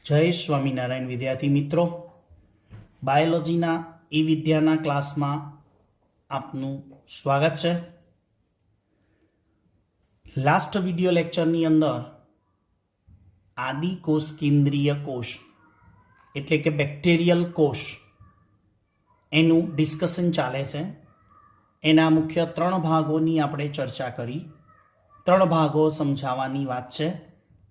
જય સ્વામિનારાયણ વિદ્યાર્થી મિત્રો, બાયોલોજીના ઈ વિદ્યાના ક્લાસમાં આપનું સ્વાગત છે. લાસ્ટ વિડિયો લેક્ચરની અંદર આદિકોષ કેન્દ્રીય કોષ એટલે કે બેક્ટેરિયલ કોષ એનું ડિસ્કશન ચાલે છે. એના મુખ્ય 3 ભાગોની આપણે ચર્ચા કરી. 3 ભાગો સમજાવવાની વાત છે.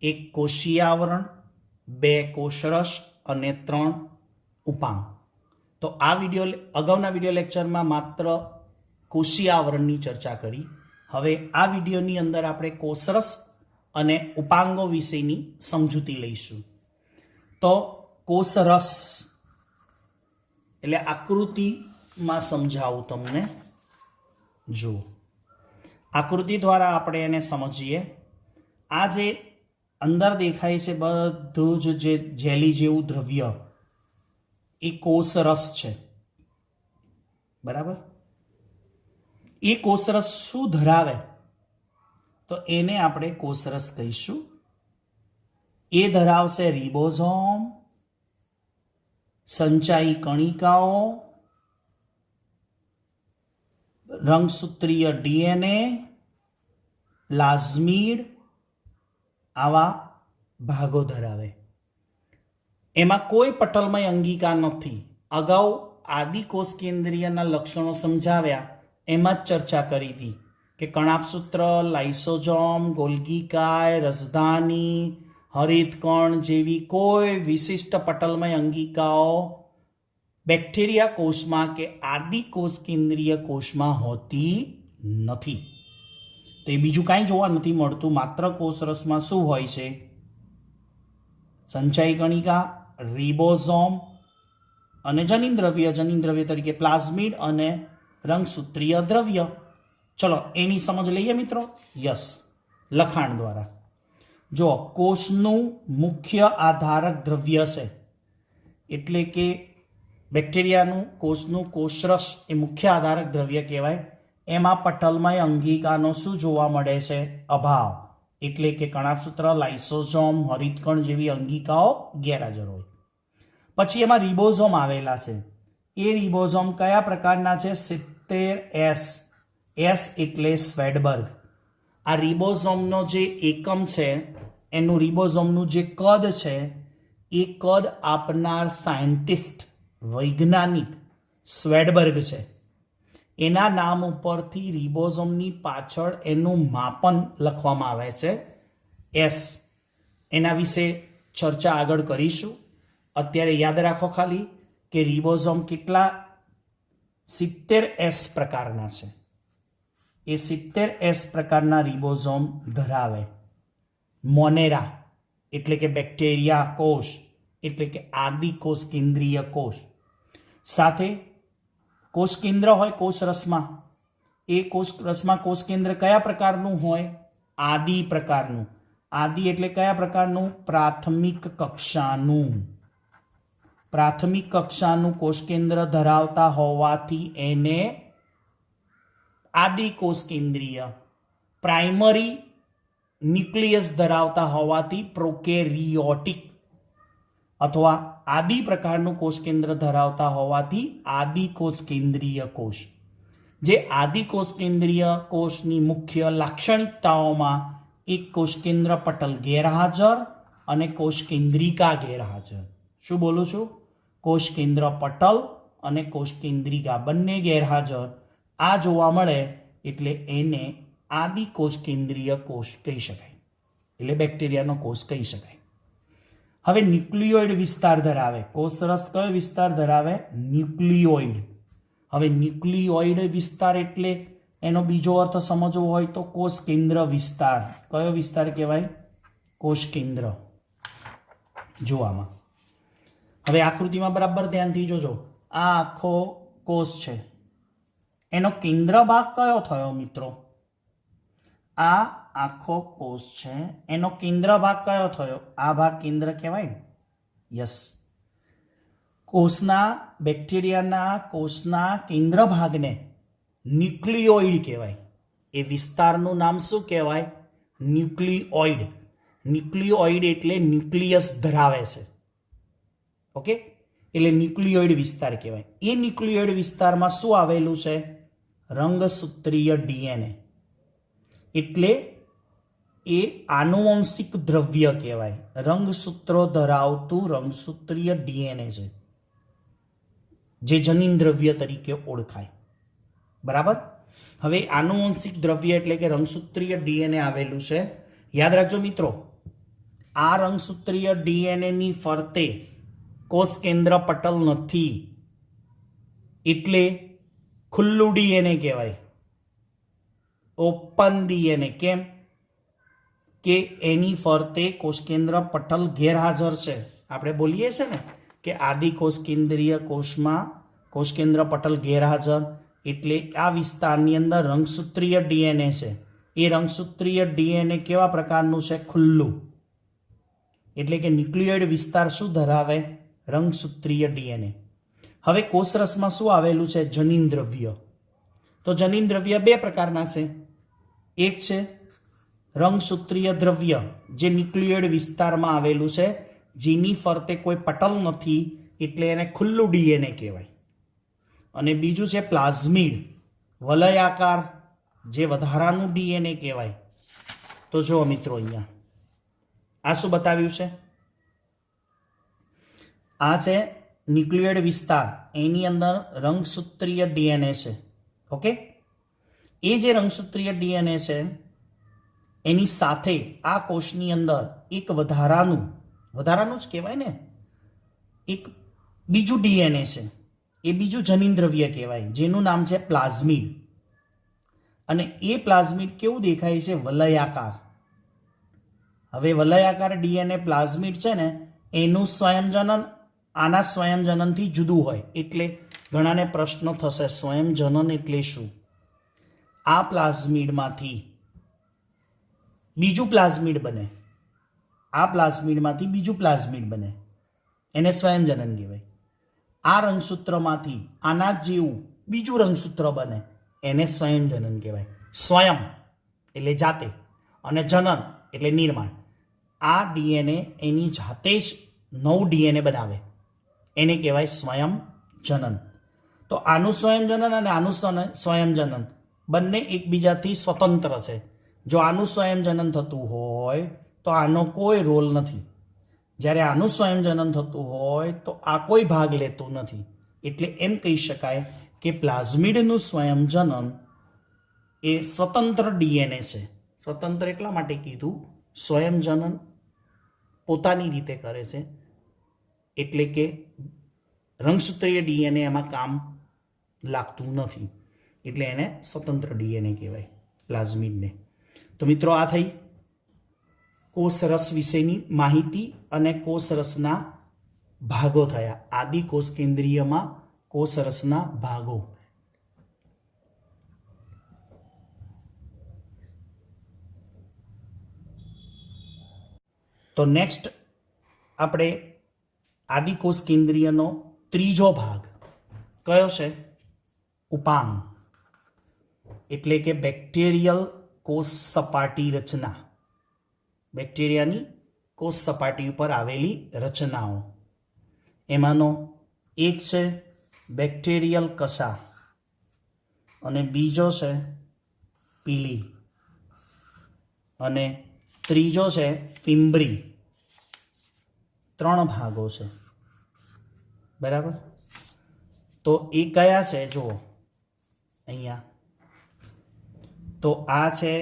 એક કોષીય આવરણ, 2 કોષરસ અને 3 ઉપાંગ. તો આ અગાઉના વિડીયો લેક્ચરમાં માત્ર કોષીય આવરણની ચર્ચા કરી. હવે આ વિડીયોની અંદર આપણે કોષરસ અને ઉપાંગો વિશેની સમજૂતી લઈશું. તો કોષરસ એટલે આકૃતિમાં સમજાવું તમને. જુઓ, આકૃતિ દ્વારા આપણે એને સમજીએ. આ જે અંદર દેખાય છે બધું જ જે જેલી જેવું દ્રવ્ય એ કોષરસ છે, બરાબર. એ કોષરસ શું ધરાવે તો એને આપણે કોષરસ કહીશું. એ ધરાવશે રિબોઝોમ, સંચાયી કણિકાઓ, રંગસૂત્રીય ડીએનએ, પ્લાઝમિડ, આવા ભાગો ધરાવે. એમાં કોઈ પટલમય અંગિકા નથી. અગાઉ આદિકોષ કેન્દ્રીયના લક્ષણો સમજાવ્યા એમાં જ ચર્ચા કરી હતી કે કણાભસૂત્ર, લાઇસોઝોમ, ગોલ્ગીકાય, રસધાની, હરિતકણ જેવી કોઈ વિશિષ્ટ પટલમય અંગિકાઓ બેક્ટેરિયા કોષમાં કે આદિકોષ કેન્દ્રીય કોષમાં હોતી નથી. તો એ બીજું કાંઈ જોવા નથી મળતું. માત્ર કોષરસમાં શું હોય છે? સંચાયી કણિકા, રિબોઝોમ અને જનીનદ્રવ્ય તરીકે પ્લાઝમિડ અને રંગસૂત્રીય દ્રવ્ય. ચલો એની સમજ લઈએ મિત્રો. યસ, લખાણ દ્વારા. જો કોષનું મુખ્ય આધારક દ્રવ્ય છે, એટલે કે બેક્ટેરિયાનું કોષનું કોષરસ એ મુખ્ય આધારક દ્રવ્ય કહેવાય. એમાં પટલમય અંગિકાનો શું જોવા મળે છે? અભાવ. એટલે કે કણાભસૂત્ર, લાઇસોઝોમ, હરિતકણ જેવી અંગિકાઓ ગેરહાજર હોય. પછી એમાં રિબોઝોમ આવેલા છે. એ રિબોઝોમ કયા પ્રકારના છે? 70S. એસ એટલે સ્વેડબર્ગ. આ રિબોઝોમનો જે એકમ છે, એનું રિબોઝોમનું જે કદ છે, એ કદ આપનાર સાયન્ટિસ્ટ, વૈજ્ઞાનિક સ્વેડબર્ગ છે. એના નામ ઉપરથી રિબોઝોમની પાછળ એનું માપન લખવામાં આવે છે, એસ. એના વિશે ચર્ચા આગળ કરીશું. અત્યારે યાદ રાખો ખાલી કે રિબોઝોમ કેટલા 70S પ્રકારના છે. એ 70S પ્રકારના રિબોઝોમ ધરાવે. મોનેરા એટલે કે બેક્ટેરિયા કોષ એટલે કે આદિકોષ કેન્દ્રીય કોષ સાથે કોષ કેન્દ્ર હોય કોષરસમાં. એ કોષરસમાં કોષ કેન્દ્ર કયા પ્રકારનું હોય? આદિ પ્રકારનું. આદિ એટલે કયા પ્રકારનું? પ્રાથમિક કક્ષાનું. પ્રાથમિક કક્ષાનું કોષ કેન્દ્ર ધરાવતા હોવાથી એને આદિકોષ કેન્દ્રીય. પ્રાઇમરી ન્યુક્લિયસ ધરાવતા હોવાથી પ્રોકેરિયોટિક. અથવા આદિ પ્રકારનું કોષ કેન્દ્ર ધરાવતા હોવાથી આદિકોષ કેન્દ્રીય કોષ. જે આદિકોષ કેન્દ્રીય કોષની મુખ્ય લાક્ષણિકતાઓમાં એક કોષ કેન્દ્ર પટલ ગેરહાજર અને કોષ કેન્દ્રિકા ગેરહાજર. શું બોલું છું? કોષ કેન્દ્ર પટલ અને કોષ કેન્દ્રિકા બંને ગેરહાજર આ જોવા મળે એટલે એને આદિકોષ કેન્દ્રીય કોષ કહી શકાય, એટલે બેક્ટેરિયાનો કોષ કહી શકાય. હવે ન્યુક્લિયોઇડ વિસ્તાર ધરાવે. કોષરસ કયો વિસ્તાર ધરાવે? ન્યુક્લિયોઇડ. હવે ન્યુક્લિયોઇડ વિસ્તાર એટલે એનો બીજો અર્થ સમજવો હોય તો કોષ કેન્દ્ર વિસ્તાર. કયો વિસ્તાર કહેવાય? કોષ કેન્દ્ર. જોવામાં હવે આકૃતિમાં બરાબર ધ્યાનથી જોજો. આ આખો કોષ છે, એનો કેન્દ્ર ભાગ કયો થયો મિત્રો? આ આખો કોષ છે, એનો કેન્દ્ર ભાગ કયો થયો? આ ભાગ કેન્દ્ર કહેવાય ને? યસ. કોષના બેક્ટેરિયાના કોષના કેન્દ્ર ભાગને ન્યુક્લિયોઇડ કહેવાય. એ વિસ્તારનું નામ શું કહેવાય? ન્યુક્લિયોઇડ. ન્યુક્લિયોઇડ એટલે ન્યુક્લિયસ ધરાવે છે. ઓકે, એટલે ન્યુક્લિયોઇડ વિસ્તાર કહેવાય. એ ન્યુક્લિયોઇડ વિસ્તારમાં શું આવેલું છે? રંગસૂત્રીય ડીએનએ. એટલે એ આનુવંશિક દ્રવ્ય કહેવાય. રંગસૂત્રો ધરાવતું રંગસૂત્રીય ડીએનએ છે, જે જનીન દ્રવ્ય તરીકે ઓળખાય. બરાબર. હવે આનુવંશિક દ્રવ્ય એટલે કે રંગસૂત્રીય ડીએનએ આવેલું છે. યાદ રાખજો મિત્રો, આ રંગસૂત્રીય ડીએનએ ની ફરતે કોષ કેન્દ્ર પટલ નથી, એટલે ખુલ્લું ડીએનએ કહેવાય, ઓપન ડીએનએ. કેમ કે એની ફરતે કોષ કેન્દ્ર પટલ ગેરહાજર છે. આપણે બોલીએ છીએ ને કે આદિ કોષ કેન્દ્રીય કોષમાં કોષ કેન્દ્ર પટલ ગેરહાજર, એટલે આ વિસ્તારની અંદર રંગસૂત્રીય ડીએનએ છે. એ રંગસૂત્રીય ડીએનએ કેવા પ્રકારનું છે? ખુલ્લું. એટલે કે ન્યુક્લિયોઇડ વિસ્તાર શું ધરાવે? રંગસૂત્રીય ડીએનએ. હવે કોષરસમાં શું આવેલું છે? જનીન દ્રવ્ય. તો જનીન દ્રવ્ય બે પ્રકારના છે. એક છે રંગસૂત્રીય દ્રવ્ય, જે ન્યુક્લિયોઇડ વિસ્તારમાં આવેલું છે, જેની ફરતે કોઈ પટલ નથી, એટલે એને ખુલ્લું ડીએનએ કહેવાય. અને બીજું છે પ્લાઝમિડ, વલયાકાર, જે વધારાનું ડીએનએ કહેવાય. તો જુઓ મિત્રો, અહીંયા આ શું બતાવ્યું છે? આ છે ન્યુક્લિયોઇડ વિસ્તાર, એની અંદર રંગસૂત્રીય ડીએનએ છે. ઓકે, એ જે રંગસૂત્રીય ડીએનએ છે એની સાથે આ કોષની અંદર એક વધારાનું જ કહેવાય ને, એક બીજું ડીએનએ છે. એ બીજું જનીન દ્રવ્ય કહેવાય, જેનું નામ છે પ્લાઝમિડ. અને એ પ્લાઝમિડ કેવું દેખાય છે? વલયાકાર. હવે વલયાકાર ડીએનએ પ્લાઝમિડ છે ને, એનું સ્વયંજનન આના સ્વયંજનનથી જુદું હોય. એટલે ઘણાને પ્રશ્ન થશે, સ્વયંજનન એટલે શું? આ પ્લાઝમિડમાંથી બીજું પ્લાઝમિડ બને, આ પ્લાઝમિડમાંથી બીજું પ્લાઝમિડ બને, એને સ્વયંજનન કહેવાય. આ રંગસૂત્રમાંથી આના જેવું બીજું રંગસૂત્ર બને, એને સ્વયંજનન કહેવાય. સ્વયં એટલે જાતે, અને જનન એટલે નિર્માણ. આ ડીએનએ એની જાતે જ નવું ડીએનએ બનાવે, એને કહેવાય સ્વયંજનન. તો આનું સ્વયંજનન અને આનું સ્વયંજનન બંને એકબીજાથી સ્વતંત્ર છે. જો આનું સ્વયંજનન થતું હોય તો આનો કોઈ રોલ નથી, જ્યારે આનું સ્વયંજનન થતું હોય તો આ કોઈ ભાગ લેતું નથી. એટલે એમ કહી શકાય કે પ્લાઝમિડનું સ્વયંજનન એ સ્વતંત્ર ડીએનએ છે. સ્વતંત્ર એટલા માટે કીધું, સ્વયંજનન પોતાની રીતે કરે છે, એટલે કે રંગસૂત્રીય ડીએનએ એમાં કામ લાગતું નથી, એટલે એને સ્વતંત્ર ડીએનએ કહેવાય, પ્લાઝમિડને. તો મિત્રો, આ થઈ કોષરસ વિશેની માહિતી અને કોષરસના ભાગો થયા. આદિ કોષ કેન્દ્રીયમાં કોષરસના ભાગો. તો નેક્સ્ટ આપણે આદિકોષ કેન્દ્રીયનો ત્રીજો ભાગ કયો છે? ઉપાંગ, એટલે કે બેક્ટેરિયલ કોષ સપાટી રચના. બેક્ટેરિયાની કોષ સપાટી ઉપર આવેલી રચનાઓ. એમાંનો એક છે બેક્ટેરિયલ કસા, અને બીજો છે પીલી, અને ત્રીજો છે ફિમ્બ્રી. 3 ભાગો છે. બરાબર. તો એ કયા છે? જુઓ અહીંયા. તો આ છે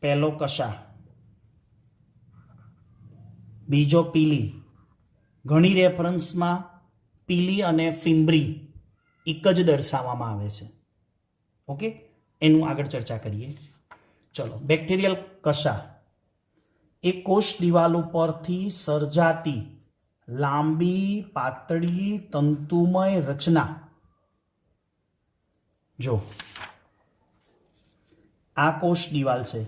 પહેલો કશા, બીજો પીલી. ઘણી રેફરન્સમાં પીલી અને ફિમ્બ્રી એક જ દર્શાવવામાં આવે છે. ઓકે, એનું આગળ ચર્ચા કરીએ. ચલો, બેક્ટેરિયલ કશા એ કોષ દિવાલ ઉપરથી સર્જાતી લાંબી પાતળી તંતુમય રચના. જો આ કોષ દિવાલ છે,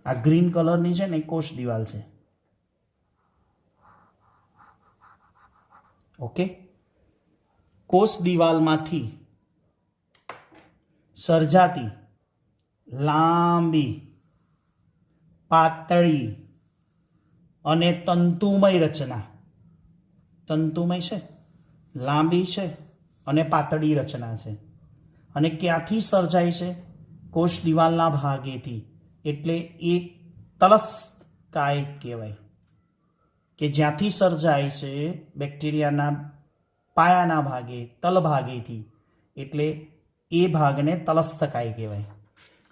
આ ગ્રીન કલરની છે ને કોષ દિવાલ છે. ઓકે, કોષ દિવાલમાંથી સર્જાતી લાંબી પાતળી અને તંતુમય રચના. તંતુમય છે, લાંબી છે અને પાતળી રચના છે. અને ક્યાંથી સર્જાય છે? કોષ દિવાલના ભાગેથી. એટલે એ તલસ્થ કાય કહેવાય, કે જ્યાંથી સર્જાય છે બેક્ટેરિયાના પાયાના ભાગે, તલ ભાગેથી. એટલે એ ભાગને તલસ્થ કાય કહેવાય.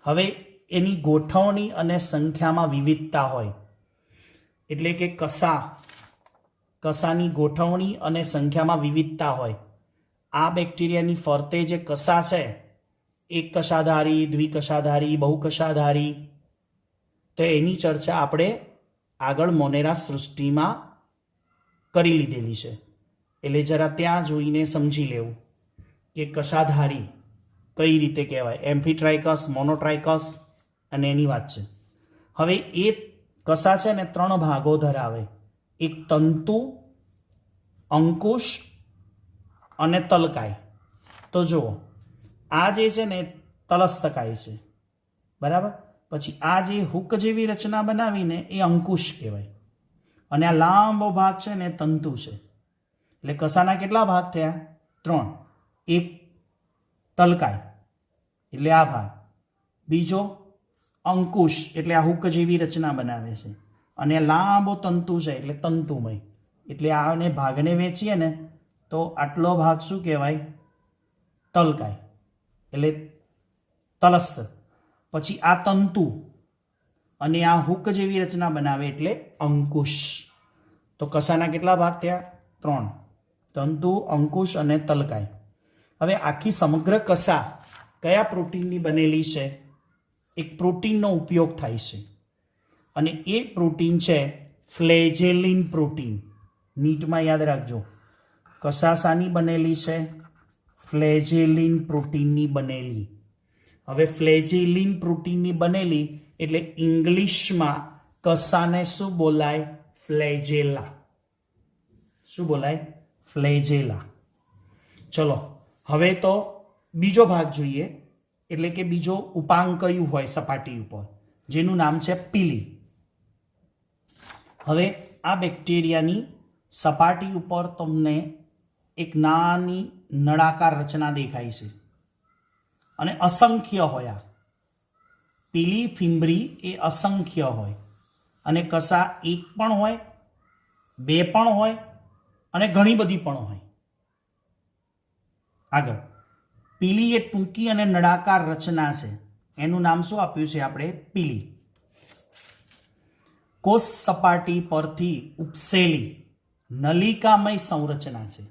હવે એની ગોઠવણી અને સંખ્યામાં વિવિધતા હોય, એટલે કે કસાની ગોઠવણી અને સંખ્યામાં વિવિધતા હોય. આ બેક્ટેરિયાની ફરતે જે કસા છે, એક કશાધારી, દ્વિકશાધારી, બહુકશાધારી, તો એની ચર્ચા આપણે આગળ મોનેરા સૃષ્ટિમાં કરી લીધેલી છે. એટલે જરા ત્યાં જોઈને સમજી લેવું કે કશાધારી કઈ રીતે કહેવાય. એમ્ફીટ્રાઇકસ, મોનોટ્રાઇકસ અને એની વાત છે. હવે એ કસા છે ને 3 ભાગો ધરાવે. એક તંતુ, અંકુશ અને તલકાય. તો જુઓ, આ જે છે ને તલસ્થકાય છે, બરાબર. પછી આ જે હુક જેવી રચના બનાવીને એ અંકુશ કહેવાય. અને આ લાંબો ભાગ છે ને તંતુ છે. એટલે કસાના કેટલા ભાગ થયા? 3. એક તલકાય એટલે આ ભાગ, બીજો અંકુશ એટલે આ હુક જેવી રચના બનાવે છે, અને લાંબો તંતુ છે એટલે તંતુમય. એટલે આને ભાગને વેચીએ ને તો આટલો ભાગ શું કહેવાય? તલકાય એટલે તલસ્થ. પછી આ તંતુ અને આ હુક જેવી રચના બનાવે એટલે અંકુશ. તો કસાના કેટલા ભાગ થયા? 3. તંતુ, અંકુશ અને તલકાય. હવે આખી સમગ્ર કસા કયા પ્રોટીનની બનેલી છે? એક પ્રોટીનનો ઉપયોગ થાય છે, અને એ પ્રોટીન છે ફ્લેજેલિન પ્રોટીન. નીટમાં યાદ રાખજો, કસા શાની બનેલી છે? ફ્લેજેલિન પ્રોટીનની બનેલી. હવે ફ્લેજેલિન પ્રોટીનની બનેલી એટલે ઇંગ્લિશમાં કસાને શું બોલાય? ફ્લેજેલા. શું બોલાય? ફ્લેજેલા. ચલો હવે તો બીજો ભાગ જોઈએ, એટલે કે બીજો ઉપાંગ કયું હોય સપાટી ઉપર, જેનું નામ છે પીલી. હવે આ બેક્ટેરિયાની સપાટી ઉપર તમને એક નાની નળાકાર રચના દેખાય છે, અને અસંખ્ય હોય. આ પીલી ફિમ્બ્રી એ અસંખ્ય હોય, અને કસા એક પણ હોય, 2 પણ હોય, અને ઘણી બધી પણ હોય. આગળ, પીલી એ ટૂંકી અને નળાકાર રચના છે. એનું નામ શું આપ્યું છે આપણે? પીલી. કોષ સપાટી પરથી ઉપસેલી નલિકામય સંરચના છે.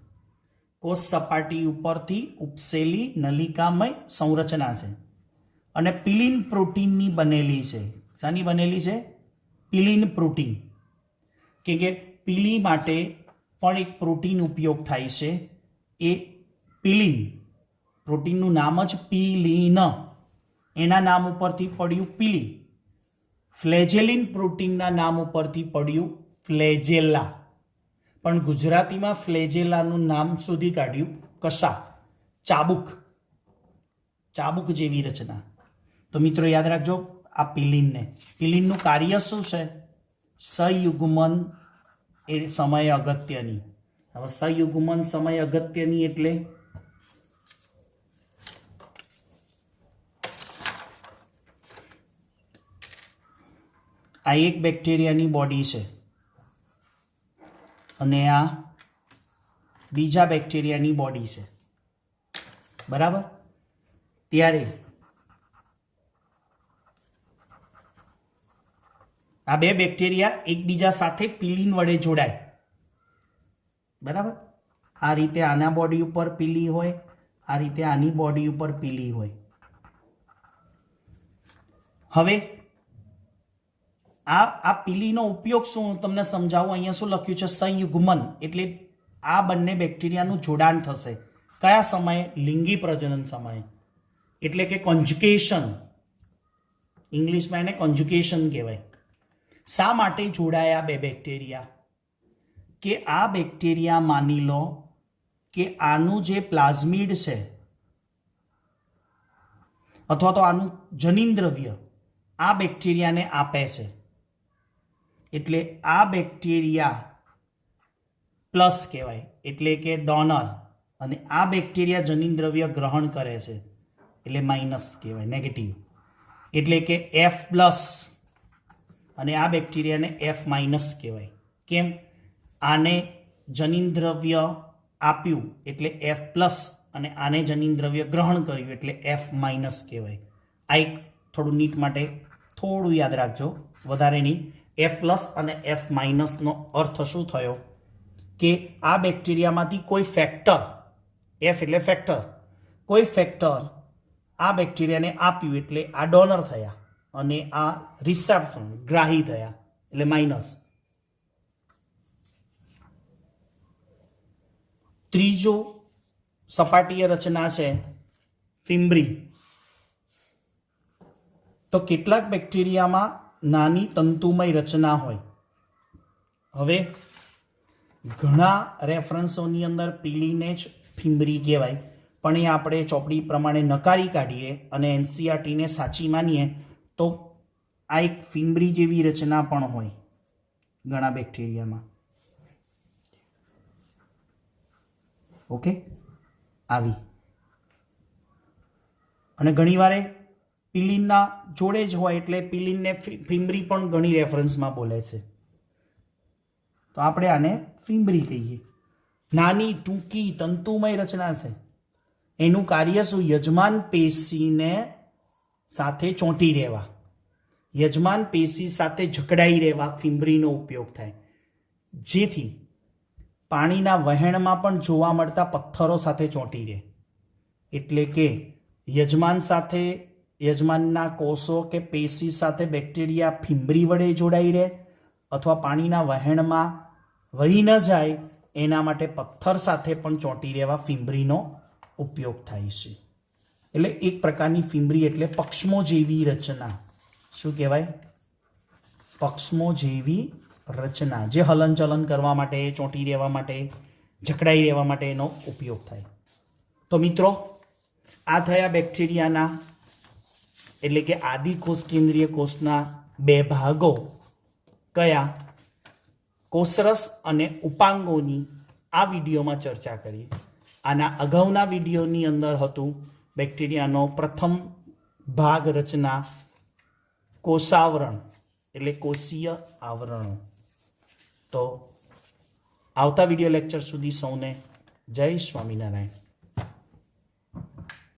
કોષ સપાટી ઉપરથી ઉપસેલી નલિકામય સંરચના છે, અને પિલિન પ્રોટીનની બનેલી છે. શાની બનેલી છે? પિલિન પ્રોટીન. કે પીલી માટે પણ એક પ્રોટીન ઉપયોગ થાય છે. એ પિલિન પ્રોટીનનું નામ જ પિલિન, એના નામ ઉપરથી પડ્યું પીલી. ફ્લેજેલિન પ્રોટીનના નામ ઉપરથી પડ્યું ફ્લેજેલા. પણ ગુજરાતીમાં ફ્લેજેલાનું નામ શોધી કાઢ્યું કસા, ચાબુક જેવી રચના. તો મિત્રો યાદ રાખજો આ પિલિનને. પિલિનનું કાર્ય શું છે? સંયુગ્મન એ સમય અગત્યની. હવે સંયુગ્મન સમય અગત્યની એટલે આ એક બેક્ટેરિયાની બોડી છે, અને આ બીજા બેક્ટેરિયાની બોડી છે, બરાબર. ત્યારે આ બે બેક્ટેરિયા એકબીજા સાથે પિલિન વડે જોડાય, બરાબર. આ રીતે આના બોડી ઉપર પીલી હોય, આ રીતે આની બોડી ઉપર પીલી હોય. હવે આ પીલીનો ઉપયોગ શું હું તમને સમજાવું. અહીંયા શું લખ્યું છે? સંયુગ્મન એટલે આ બંને બેક્ટેરિયાનું જોડાણ થશે. કયા સમયે? લિંગી પ્રજનન સમયે, એટલે કે કોન્જ્યુકેશન. ઇંગ્લિશમાં એને કોન્જ્યુકેશન કહેવાય. શા માટે જોડાયા બે બેક્ટેરિયા? કે આ બેક્ટેરિયા માની લો કે આનું જે પ્લાઝમિડ છે અથવા તો આનું જનીન દ્રવ્ય આ બેક્ટેરિયાને આપે છે, એટલે આ બેક્ટેરિયા પ્લસ કહેવાય, એટલે કે ડોનર, અને આ બેક્ટેરિયા જનીનદ્રવ્ય ગ્રહણ કરે છે એટલે માઇનસ કહેવાય, નેગેટિવ. એટલે કે એફ પ્લસ અને આ બેક્ટેરિયાને એફ માઇનસ કહેવાય. કેમ? આને જનીનદ્રવ્ય આપ્યું એટલે એફ પ્લસ અને આને જનીનદ્રવ્ય ગ્રહણ કર્યું એટલે એફ માઇનસ કહેવાય. આ એક થોડું નીટ માટે થોડું યાદ રાખજો, વધારે નહીં. એફ પ્લસ અને એફ માઇનસનો અર્થ શું થયો કે આ બેક્ટેરિયામાંથી કોઈ ફેક્ટર, એફ એટલે ફેક્ટર, કોઈ ફેક્ટર આ બેક્ટેરિયાને આપ્યું એટલે આ ડોનર થયા અને આ રિસેપ્શન ગ્રાહી થયા એટલે માઇનસ. ત્રીજો સપાટીય રચના છે ફિમ્બ્રી. તો કેટલાક બેક્ટેરિયામાં નાની તંતુમય રચના હોય. હવે ઘણા રેફરન્સોની અંદર પીલીને જ ફિમ્બ્રી કહેવાય, પણ એ આપણે ચોપડી પ્રમાણે નકારી કાઢીએ અને એનસીઆરટીને સાચી માનીએ તો આ એક ફિમ્બ્રી જેવી રચના પણ હોય ઘણા બેક્ટેરિયામાં. ઓકે, આવી. અને ઘણીવાર પિલિનના જોડે જ હોય એટલે પિલિનને ફિમ્બ્રી પણ ઘણી રેફરન્સમાં બોલે છે, તો આપણે આને ફિમ્બ્રી કહીએ. નાની ટૂંકી તંતુમય રચના છે. એનું કાર્ય શું? યજમાન પેશીને સાથે ચોંટી રહેવા, યજમાન પેશી સાથે જકડાઈ રહેવા ફિમ્બ્રીનો ઉપયોગ થાય, જેથી પાણીના વહેણમાં પણ જોવા મળતા પથ્થરો સાથે ચોંટી રહે. એટલે કે યજમાન સાથે, યજમાનના કોષો કે પેશી સાથે બેક્ટેરિયા ફિમ્બ્રી વડે જોડાઈ રહે અથવા પાણીના વહેણમાં વહી ન જાય એના માટે પથ્થર સાથે પણ ચોંટી રહેવા ફિમ્બ્રીનો ઉપયોગ થાય છે. એટલે એક પ્રકારની ફિમ્બ્રી એટલે પક્ષમો જેવી રચના. શું કહેવાય? પક્ષમો જેવી રચના, જે હલનચલન કરવા માટે, ચોંટી રહેવા માટે, જકડાઈ રહેવા માટે એનો ઉપયોગ થાય. તો મિત્રો, આ થયા બેક્ટેરિયાના એટલે કે આદિકોષ કેન્દ્રીય કોષના બે ભાગો. કયા? કોષરસ અને ઉપાંગોની આ વિડીયોમાં ચર્ચા કરી. આના અગાઉના વિડીયોની અંદર હતું બેક્ટેરિયાનો પ્રથમ ભાગ રચના, કોષાવરણ એટલે કોષીય આવરણો. તો આવતા વિડીયો લેક્ચર સુધી સૌને જય સ્વામિનારાયણ.